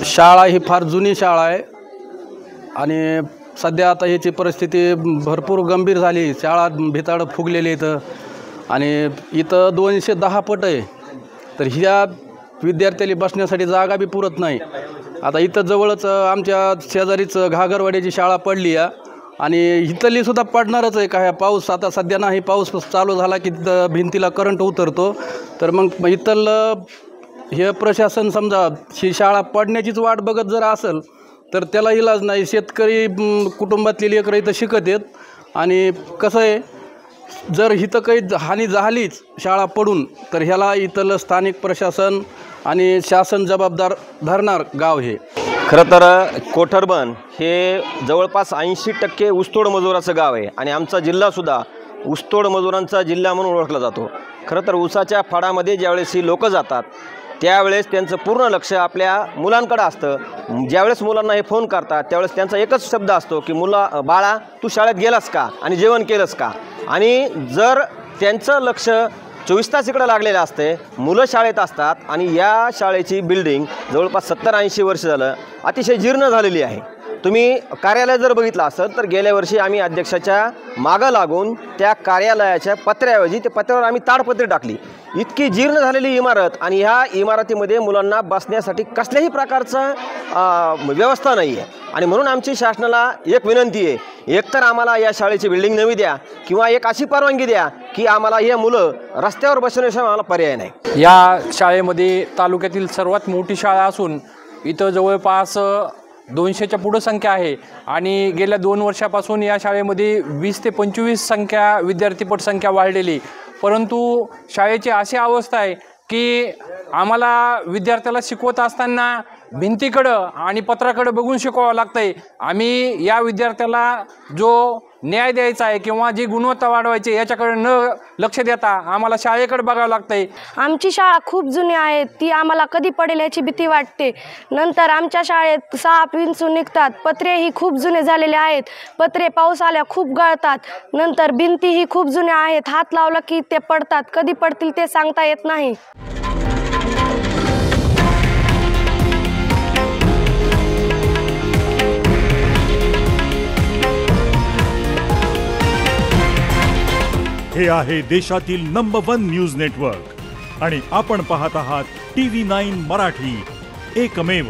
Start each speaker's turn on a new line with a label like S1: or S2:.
S1: शाळा ही फार जुनी शाळा आहे आणि सध्या आता ह्याची परिस्थिती भरपूर गंभीर झाली। शाळा भिताड फुगलेली इथं आणि इथं 210 पट आहे, तर ह्या विद्यार्थ्याला बसण्यासाठी जागा बी पुरत नाही। आता इथं जवळच आमच्या शेजारीच घागरवाड्याची शाळा पडली आहे आणि इथली सुद्धा पडणारच आहे। काय पाऊस आता सध्या नाही, पाऊस चालू झाला की भिंतीला करंट उतरतो, तर मग इथलं हे प्रशासन समजा ही शाळा पडण्याचीच वाट बघत जर असेल तर त्याला इलाज नाही। शेतकरी कुटुंबातली लेकरं इथं शिकत आहेत आणि कसं आहे, जर इथं काही हानी झालीच शाळा पडून तर ह्याला इथलं स्थानिक प्रशासन आणि शासन जबाबदार धरणार गाव हे।
S2: खरं तर कोठरबन हे जवळपास 80% ऊसतोड मजुराचं गाव आहे आणि आमचा जिल्हासुद्धा ऊसतोड मजुरांचा जिल्हा म्हणून ओळखला जातो। खरं तर ऊसाच्या फडामध्ये ज्यावेळेस ही लोकं जातात त्यावेळेस त्यांचं पूर्ण लक्ष आपल्या मुलांकडे असतं। ज्यावेळेस मुलांना हे फोन करतात त्यावेळेस त्यांचा एकच शब्द असतो की बाळा तू शाळेत गेलास का आणि जेवण केलंस का। आणि जर त्यांचं लक्ष 24 तास इकडे लागलेलं असते, मुलं शाळेत असतात आणि या शाळेची बिल्डिंग जवळपास 70-80 वर्ष झालं अतिशय जीर्ण झालेली आहे। तुम्ही कार्यालय जर बघितलं असेल तर गेल्या वर्षी आम्ही अध्यक्षाच्या मागं लागून त्या कार्यालयाच्या पत्र्याऐवजी ते पत्र्यावर आम्ही ताडपत्री टाकली। इतकी जीर्ण झालेली इमारत आणि ह्या इमारतीमध्ये मुलांना बसण्यासाठी कसल्याही प्रकारचं व्यवस्था नाही आहे आणि म्हणून आमची शासनाला एक विनंती आहे, एकतर आम्हाला या शाळेची बिल्डिंग नवी द्या किंवा एक अशी परवानगी द्या की आम्हाला हे मुलं रस्त्यावर बसवण्याशिवाय आम्हाला पर्याय नाही।
S3: या शाळेमध्ये तालुक्यातील सर्वात मोठी शाळा असून इथं जवळपास 200च्या पुढं संख्या आहे आणि गेल्या 2 वर्षापासून या शाळेमध्ये 20 ते 25 विद्यार्थीपट संख्या वाढलेली। परंतु शाळेची अशी अवस्था आहे की आम्हाला विद्यार्थ्याला शिकवत असताना भिंतीकडं आणि पत्राकडं बघून शिकवावं लागतं आहे। आम्ही या विद्यार्थ्याला जो न्याय द्यायचा आहे किंवा जी गुणवत्ता वाढवायची याच्याकडे न लक्ष देता आम्हाला शाळेकडे बघावं लागतं आहे।
S4: आमची शाळा खूप जुनी आहे, ती आम्हाला कधी पडेल याची भीती वाटते। नंतर आमच्या शाळेत 6 विंचू निघतात, पत्रेही खूप जुने झालेले आहेत, पत्रे पाऊस आल्या खूप गळतात। नंतर भिंतीही खूप जुन्या आहेत, हात लावला की ते पडतात, कधी पडतील ते सांगता येत नाही।
S5: हे आहे देशातील नंबर 1 न्यूज नेटवर्क आणि आपण पाहत आहात TV9 मराठी, एकमेव।